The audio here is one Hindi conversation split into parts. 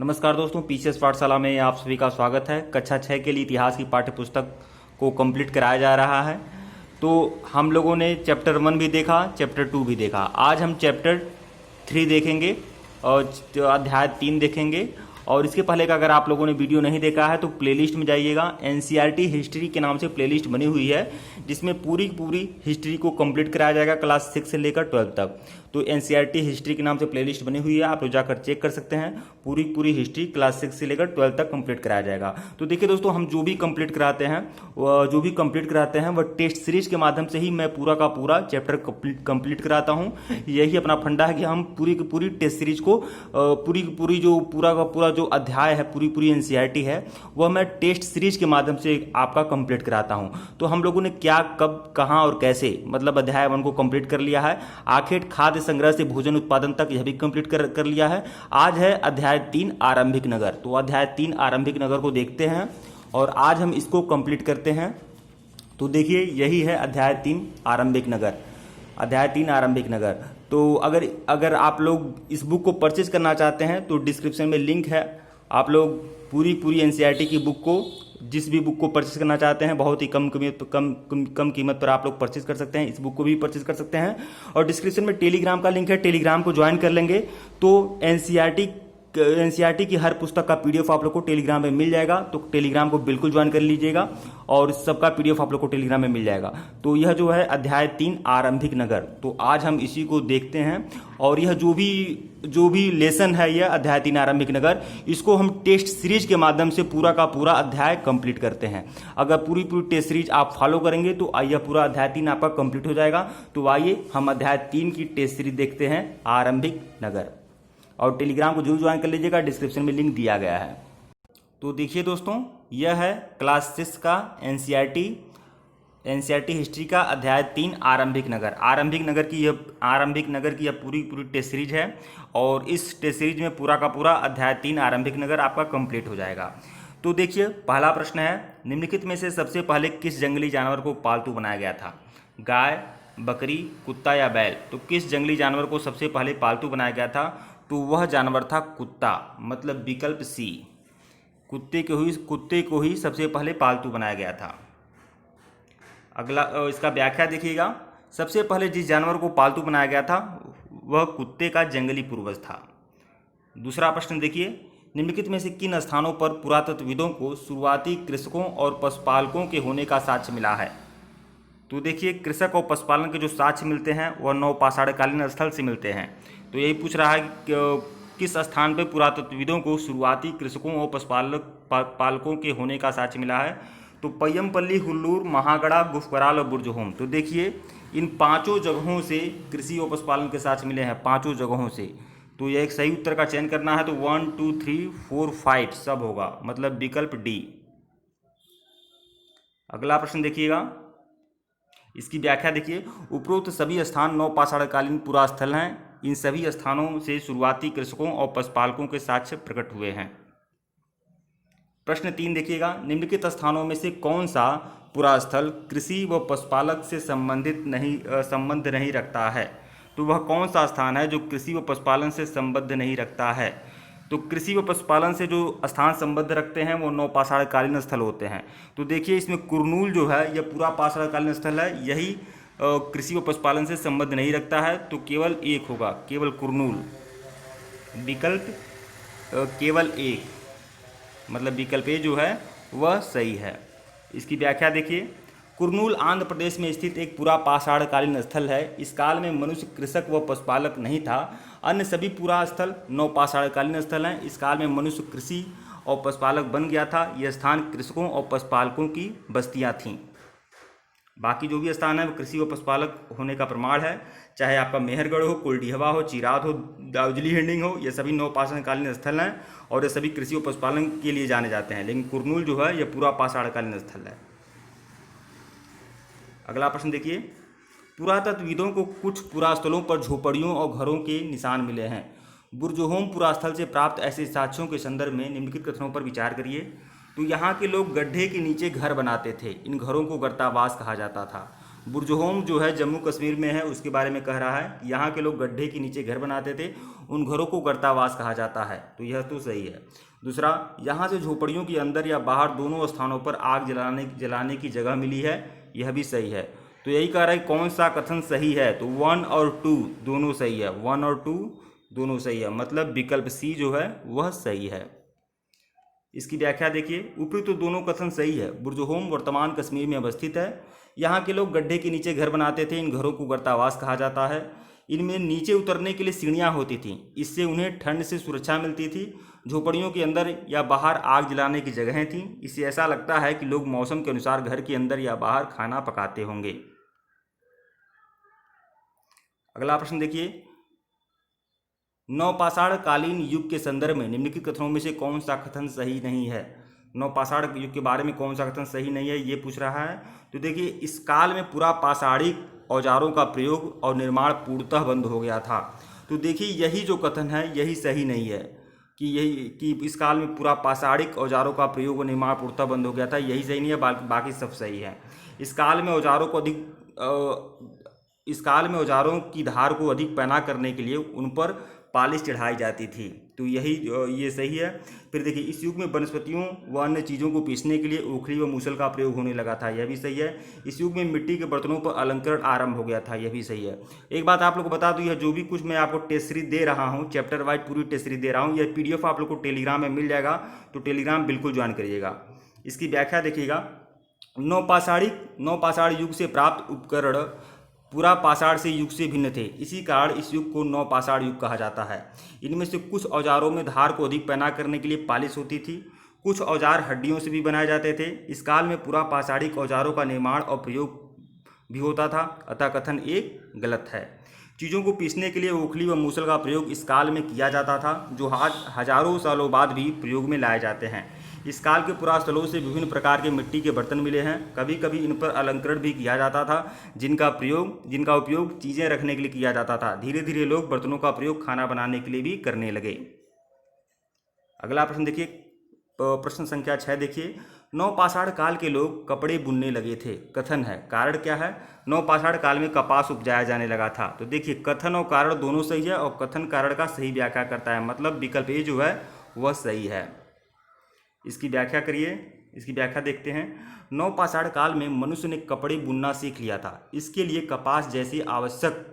नमस्कार दोस्तों, पीसीएस पाठशाला में आप सभी का स्वागत है। कक्षा 6 के लिए इतिहास की पाठ्य पुस्तक को कंप्लीट कराया जा रहा है। तो हम लोगों ने चैप्टर 1 भी देखा, चैप्टर 2 भी देखा। आज हम चैप्टर 3 देखेंगे और अध्याय 3 देखेंगे। और इसके पहले का अगर आप लोगों ने वीडियो नहीं देखा है तो प्लेलिस्ट में जाइएगा। एनसीईआरटी हिस्ट्री के नाम से प्लेलिस्ट बनी हुई है जिसमें पूरी हिस्ट्री को कंप्लीट कराया जाएगा क्लास 6 से लेकर 12 तक। तो एनसीईआरटी हिस्ट्री के नाम से प्लेलिस्ट बनी हुई है, आप लोग जाकर चेक कर सकते हैं। पूरी हिस्ट्री क्लास 6 से लेकर 12 तक कंप्लीट कराया जाएगा। तो देखिए दोस्तों, हम जो भी कंप्लीट कराते हैं वह टेस्ट सीरीज के माध्यम से ही मैं पूरा का पूरा चैप्टर कंप्लीट कराता हूँ। यही अपना फंडा है कि हम पूरी टेस्ट सीरीज को पूरी जो पूरा का पूरा जो अध्याय है, पूरी एनसीईआरटी है, वह मैं टेस्ट सीरीज के माध्यम से आपका कंप्लीट कराता हूं। तो हम लोगों ने क्या, कब, कहां और कैसे, मतलब अध्याय 1 को कंप्लीट कर लिया है। आखेट खाद्य संग्रह से भोजन उत्पादन तक यह भी कंप्लीट कर लिया है। आज है अध्याय 3 आरंभिक नगर। तो अध्याय 3 आरंभिक नगर को देखते हैं और आज हम इसको कंप्लीट करते हैं। तो देखिए, यही है अध्याय 3 आरंभिक नगर। अध्याय 3 आरंभिक नगर। तो अगर आप लोग इस बुक को परचेज करना चाहते हैं तो डिस्क्रिप्शन में लिंक है। आप लोग पूरी एनसीईआरटी की बुक को, जिस भी बुक को परचेज करना चाहते हैं, बहुत ही कम कीमत पर आप लोग परचेज कर सकते हैं। इस बुक को भी परचेज कर सकते हैं। और डिस्क्रिप्शन में टेलीग्राम का लिंक है, टेलीग्राम को ज्वाइन कर लेंगे तो एनसीईआरटी की हर पुस्तक का पीडीएफ आप लोग को टेलीग्राम में मिल जाएगा। तो टेलीग्राम को बिल्कुल ज्वाइन कर लीजिएगा और सबका पीडीएफ आप लोग को टेलीग्राम में मिल जाएगा। तो यह जो है अध्याय 3 आरंभिक नगर, तो आज हम इसी को देखते हैं। और यह जो भी लेसन है, यह अध्याय 3 आरंभिक नगर, इसको हम टेस्ट सीरीज के माध्यम से पूरा का पूरा अध्याय कंप्लीट करते हैं। अगर पूरी टेस्ट सीरीज आप फॉलो करेंगे तो यह पूरा अध्याय 3 आपका कंप्लीट हो जाएगा। तो आइए हम अध्याय 3 की टेस्ट सीरीज देखते हैं, आरंभिक नगर। और टेलीग्राम को जरूर ज्वाइन कर लीजिएगा, डिस्क्रिप्शन में लिंक दिया गया है। तो देखिए दोस्तों, यह है क्लास 6 का एनसीईआरटी हिस्ट्री का अध्याय 3 आरंभिक नगर। आरंभिक नगर की यह पूरी टेस्ट सीरीज है। और इस टेस्ट सीरीज में पूरा का पूरा अध्याय 3 आरंभिक नगर आपका कंप्लीट हो जाएगा। तो देखिए, पहला प्रश्न है, निम्नलिखित में से सबसे पहले किस जंगली जानवर को पालतू बनाया गया था? गाय, बकरी, कुत्ता या बैल? तो किस जंगली जानवर को सबसे पहले पालतू बनाया गया था? तो वह जानवर था कुत्ता, मतलब विकल्प सी। कुत्ते को ही सबसे पहले पालतू बनाया गया था। अगला इसका व्याख्या देखिएगा। सबसे पहले जिस जानवर को पालतू बनाया गया था वह कुत्ते का जंगली पूर्वज था। दूसरा प्रश्न देखिए, निम्नलिखित में से किन स्थानों पर पुरातत्वविदों को शुरुआती कृषकों और पशुपालकों के होने का साक्ष्य मिला है? तो देखिए, कृषक और पशुपालन के जो साक्ष्य मिलते हैं वह नवपाषाणकालीन स्थल से मिलते हैं। तो यही पूछ रहा है कि किस स्थान पर पुरातत्वविदों को शुरुआती कृषकों और पशुपालकों के होने का साक्ष्य मिला है? तो पय्यमपल्ली, हुल्लूर, महागड़ा, गुफकराल और बुर्जहोम। तो देखिए, इन 5 जगहों से कृषि और पशुपालन के साक्ष्य मिले हैं, 5 जगहों से। तो यह एक सही उत्तर का चयन करना है। तो 1 2 3 4 5 सब होगा, मतलब विकल्प डी। अगला प्रश्न देखिएगा, इसकी व्याख्या देखिए। उपरोक्त सभी स्थान नवपाषाणकालीन पुरा स्थल हैं। इन सभी स्थानों से शुरुआती कृषकों और पशुपालकों के साक्ष्य प्रकट हुए हैं। प्रश्न 3 देखिएगा, निम्नलिखित स्थानों में से कौन सा पुरा स्थल कृषि व पशुपालक से संबंध नहीं रखता है? तो वह कौन सा स्थान है जो कृषि व पशुपालन से संबंध नहीं रखता है? तो कृषि व पशुपालन से जो स्थान संबंध रखते हैं वो नवपाषाणकालीन स्थल होते हैं। तो देखिए, इसमें कुरनूल जो है यह पूरा पाषाणकालीन स्थल है, यही कृषि व पशुपालन से संबंध नहीं रखता है। तो केवल एक होगा, केवल कुरनूल। विकल्प केवल एक, मतलब विकल्प ए जो है वह सही है। इसकी व्याख्या देखिए। कुरनूल आंध्र प्रदेश में स्थित एक पूरा पाषाणकालीन स्थल है। इस काल में मनुष्य कृषक व पशुपालक नहीं था। अन्य सभी पूरा स्थल नवपाषाणकालीन स्थल हैं। इस काल में मनुष्य कृषि और पशुपालक बन गया था। यह स्थान कृषकों और पशुपालकों की बस्तियां थीं। बाकी जो भी स्थान है वो कृषि व पशुपालक होने का प्रमाण है। चाहे आपका मेहरगढ़ हो, कुलडीहवा हो, चिराद हो, दाउजली हिंडिंग हो, ये सभी नवपाषाणकालीन स्थल हैं और ये सभी कृषि व पशुपालन के लिए जाने जाते हैं। लेकिन कुरनूल जो है यह पूरा पाषाणकालीन स्थल है। अगला प्रश्न देखिए, पुरातत्वविदों को कुछ पुरास्थलों पर झोपड़ियों और घरों के निशान मिले हैं। बुर्जहोम पुरास्थल से प्राप्त ऐसे साक्ष्यों के संदर्भ में निम्नलिखित कथनों पर विचार करिए। तो यहाँ के लोग गड्ढे के नीचे घर बनाते थे। इन घरों को गर्तावास कहा जाता था। बुर्जहोम जो है जम्मू कश्मीर में है, उसके बारे में कह रहा है। यहाँ के लोग गड्ढे के नीचे घर बनाते थे, उन घरों को गर्तावास कहा जाता है, तो यह तो सही है। दूसरा, यहाँ से झोपड़ियों के अंदर या बाहर दोनों स्थानों पर आग जलाने की जगह मिली है, यह भी सही है। तो यही कह रहा है कौन सा कथन सही है, तो 1 और 2 दोनों सही है, 1 और 2 दोनों सही है, मतलब विकल्प सी जो है वह सही है। इसकी व्याख्या देखिए, ऊपरी तो दोनों कथन सही है। बुर्जहोम वर्तमान कश्मीर में अवस्थित है। यहाँ के लोग गड्ढे के नीचे घर बनाते थे, इन घरों को गर्तावास कहा जाता है। इनमें नीचे उतरने के लिए सीढ़ियाँ होती थीं, इससे उन्हें ठंड से सुरक्षा मिलती थी। झोपड़ियों के अंदर या बाहर आग जलाने की जगहें थीं, इससे ऐसा लगता है कि लोग मौसम के अनुसार घर के अंदर या बाहर खाना पकाते होंगे। अगला प्रश्न देखिए, नवपाषाण कालीन युग के संदर्भ में निम्नलिखित कथनों में से कौन सा कथन सही नहीं है। नवपाषाण युग के बारे में कौन सा कथन सही नहीं है, ये पूछ रहा है। तो देखिए, इस काल में पूरा पाषाणिक औजारों का प्रयोग और निर्माण पूर्णतः बंद हो गया था। तो देखिए, यही जो कथन है यही सही नहीं है कि इस काल में पूरा पाषाणिक औजारों का प्रयोग और निर्माण पूर्णतः बंद हो गया था, यही सही नहीं है, बाकी सब सही है। इस काल में औजारों की धार को अधिक पैना करने के लिए उन पर पालिश चढ़ाई जाती थी, तो ये सही है। फिर देखिए, इस युग में वनस्पतियों व अन्य चीज़ों को पीसने के लिए ओखली व मूसल का प्रयोग होने लगा था, यह भी सही है। इस युग में मिट्टी के बर्तनों पर अलंकरण आरंभ हो गया था, यह भी सही है। एक बात आप लोग को बता दूं, यह जो भी कुछ मैं आपको टेस्ट सीरीज दे रहा हूं, चैप्टर वाइज पूरी टेस्ट सीरीज दे रहा हूं, यह PDF आप लोग को टेलीग्राम में मिल जाएगा, तो टेलीग्राम बिल्कुल ज्वाइन करिएगा। इसकी व्याख्या देखिएगा, नवपाषाण युग से प्राप्त उपकरण पूरा पाषाण से युग से भिन्न थे, इसी कारण इस युग को नवपाषाण युग कहा जाता है। इनमें से कुछ औजारों में धार को अधिक पैना करने के लिए पालिश होती थी, कुछ औजार हड्डियों से भी बनाए जाते थे। इस काल में पूरा पाषाणिक औजारों का निर्माण और प्रयोग भी होता था, अतः कथन एक गलत है। चीज़ों को पीसने के लिए ओखली व मूसल का प्रयोग इस काल में किया जाता था, जो हजारों सालों बाद भी प्रयोग में लाए जाते हैं। इस काल के पुरास्थलों से विभिन्न प्रकार के मिट्टी के बर्तन मिले हैं, कभी कभी इन पर अलंकरण भी किया जाता था, जिनका उपयोग चीज़ें रखने के लिए किया जाता था। धीरे धीरे लोग बर्तनों का प्रयोग खाना बनाने के लिए भी करने लगे। अगला प्रश्न देखिए, प्रश्न संख्या 6 देखिए, नवपाषाण काल के लोग कपड़े बुनने लगे थे, कथन है, कारण क्या है। नवपाषाण काल में कपास उपजाया जाने लगा था, तो देखिए कथन और कारण दोनों सही है, और कथन कारण का सही व्याख्या करता है, मतलब विकल्प ए जो है वह सही है। इसकी व्याख्या करिए, इसकी व्याख्या देखते हैं। नवपाषाण काल में मनुष्य ने कपड़े बुनना सीख लिया था, इसके लिए कपास जैसे आवश्यक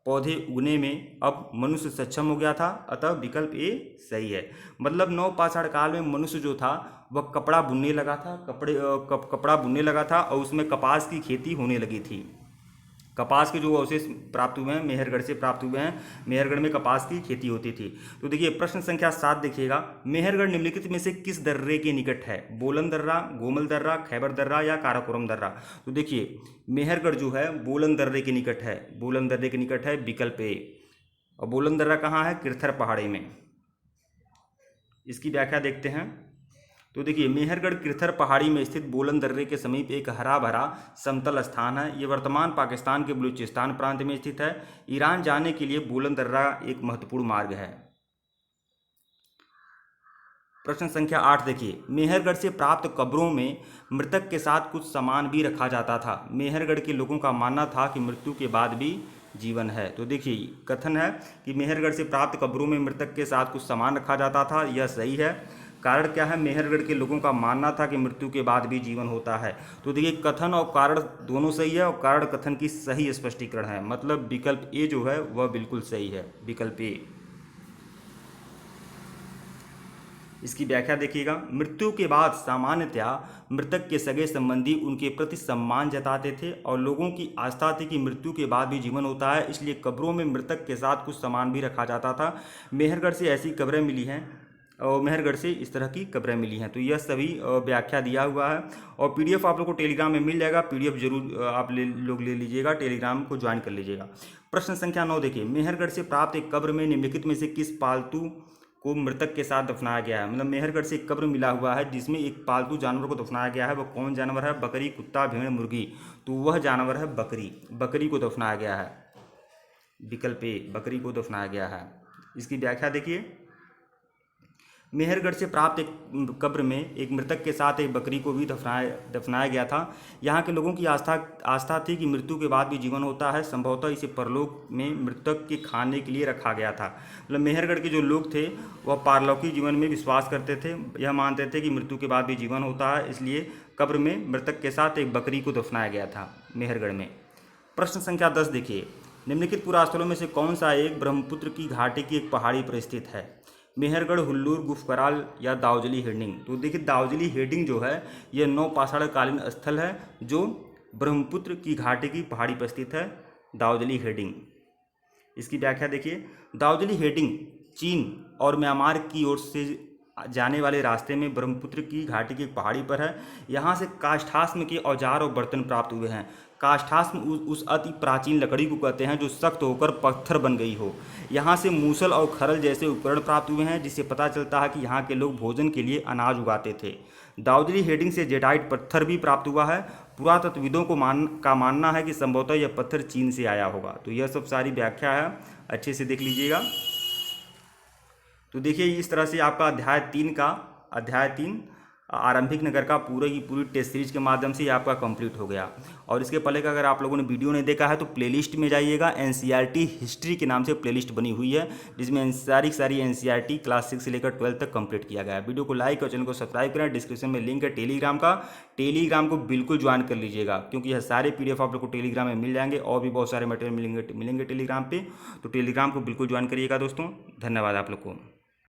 पौधे उगने में अब मनुष्य सक्षम हो गया था, अतः विकल्प ए सही है। मतलब नवपाषाण काल में मनुष्य जो था वह कपड़ा बुनने लगा था, और उसमें कपास की खेती होने लगी थी। कपास के जो अवशेष प्राप्त हुए हैं मेहरगढ़ से प्राप्त हुए हैं, मेहरगढ़ में कपास की खेती होती थी। तो देखिए, प्रश्न संख्या 7 देखिएगा, मेहरगढ़ निम्नलिखित में से किस दर्रे के निकट है। बोलन दर्रा, गोमल दर्रा, खैबर दर्रा या काराकोरम दर्रा। तो देखिए, मेहरगढ़ जो है बोलन दर्रे के निकट है, बोलन दर्रे के निकट है, विकल्प ए। और बोलन दर्रा कहाँ है, किरथर पहाड़ी में। इसकी व्याख्या देखते हैं। तो देखिए, मेहरगढ़ किरथर पहाड़ी में स्थित बोलन दर्रे के समीप एक हरा भरा समतल स्थान है। ये वर्तमान पाकिस्तान के बलूचिस्तान प्रांत में स्थित है। ईरान जाने के लिए बोलन दर्रा एक महत्वपूर्ण मार्ग है। प्रश्न संख्या 8 देखिए, मेहरगढ़ से प्राप्त कब्रों में मृतक के साथ कुछ सामान भी रखा जाता था। मेहरगढ़ के लोगों का मानना था कि मृत्यु के बाद भी जीवन है। तो देखिए, कथन है कि मेहरगढ़ से प्राप्त कब्रों में मृतक के साथ कुछ सामान रखा जाता था, यह सही है। कारण क्या है, मेहरगढ़ के लोगों का मानना था कि मृत्यु के बाद भी जीवन होता है। तो देखिए, कथन और कारण दोनों सही है, और कारण कथन की सही स्पष्टीकरण है, मतलब विकल्प ए जो है वह बिल्कुल सही है, विकल्प ए। इसकी व्याख्या देखिएगा, मृत्यु के बाद सामान्यतया मृतक के सगे संबंधी उनके प्रति सम्मान जताते थे, और लोगों की आस्था थी कि मृत्यु के बाद भी जीवन होता है, इसलिए कब्रों में मृतक के साथ कुछ सामान भी रखा जाता था। मेहरगढ़ से ऐसी कब्रें मिली हैं, और मेहरगढ़ से इस तरह की कब्रें मिली हैं। तो यह सभी व्याख्या दिया हुआ है, और PDF आप लोग को टेलीग्राम में मिल जाएगा। PDF जरूर आप लोग ले लीजिएगा, टेलीग्राम को ज्वाइन कर लीजिएगा। प्रश्न संख्या 9 देखिए, मेहरगढ़ से प्राप्त एक कब्र में निम्नलिखित में से किस पालतू को मृतक के साथ दफनाया गया है। मतलब मेहरगढ़ से एक कब्र मिला हुआ है जिसमें एक पालतू जानवर को दफनाया गया है, वह कौन जानवर है, बकरी, कुत्ता, भेड़, मुर्गी। तो वह जानवर है बकरी, बकरी को दफनाया गया है, विकल्प ए, बकरी को दफनाया गया है। इसकी व्याख्या देखिए, मेहरगढ़ से प्राप्त एक कब्र में एक मृतक के साथ एक बकरी को भी दफनाया गया था। यहाँ के लोगों की आस्था थी कि मृत्यु के बाद भी जीवन होता है। संभवतः इसे परलोक में मृतक के खाने के लिए रखा गया था। मतलब मेहरगढ़ के जो लोग थे वह पारलौकिक जीवन में विश्वास करते थे। यह मानते थे कि मृत्यु के बाद भी जीवन होता है, इसलिए कब्र में मृतक के साथ एक बकरी को दफनाया गया था मेहरगढ़ में। प्रश्न संख्या 10 देखिए, निम्नलिखित पुरास्थलों में से कौन सा एक ब्रह्मपुत्र की घाटी की एक पहाड़ी पर स्थित है? मेहरगढ़, हुल्लूर, गुफकराल या दाऊजली हेडिंग। तो देखिए दाऊजली हेडिंग जो है यह नवपाषाणकालीन स्थल है जो ब्रह्मपुत्र की घाटी की पहाड़ी पर स्थित है। दाऊजली हेडिंग, इसकी व्याख्या देखिए। दाऊजली हेडिंग चीन और म्यांमार की ओर से जाने वाले रास्ते में ब्रह्मपुत्र की घाटी की पहाड़ी पर है। यहाँ से काष्ठास्म के औजार और बर्तन प्राप्त हुए हैं। काष्ठास्म उस अति प्राचीन लकड़ी को कहते हैं जो सख्त होकर पत्थर बन गई हो। यहाँ से मूसल और खरल जैसे उपकरण प्राप्त हुए हैं, जिससे पता चलता है कि यहाँ के लोग भोजन के लिए अनाज उगाते थे। दाऊजली हेडिंग से जेडाइट पत्थर भी प्राप्त हुआ है। पुरातत्वविदों का मानना है कि संभवतः यह पत्थर चीन से आया होगा। तो यह सब सारी व्याख्या है, अच्छे से देख लीजिएगा। तो देखिए इस तरह से आपका अध्याय 3 आरंभिक नगर का पूरी टेस्ट सीरीज के माध्यम से आपका कंप्लीट हो गया। और इसके पहले का अगर आप लोगों ने वीडियो नहीं देखा है तो प्लेलिस्ट में जाइएगा। एनसीईआरटी हिस्ट्री के नाम से प्लेलिस्ट बनी हुई है, जिसमें सारी एनसीईआरटी क्लास 6 से लेकर 12 तक कंप्लीट किया गया है। वीडियो को लाइक और चैनल को सब्सक्राइब करें। डिस्क्रिप्शन में लिंक है टेलीग्राम का, टेलीग्राम को बिल्कुल ज्वाइन कर लीजिएगा, क्योंकि यह सारे PDF आप लोग को टेलीग्राम में मिल जाएंगे और भी बहुत सारे मटेरियल मिलेंगे टेलीग्राम पे। तो टेलीग्राम को बिल्कुल ज्वाइन करिएगा दोस्तों। धन्यवाद आप लोग को।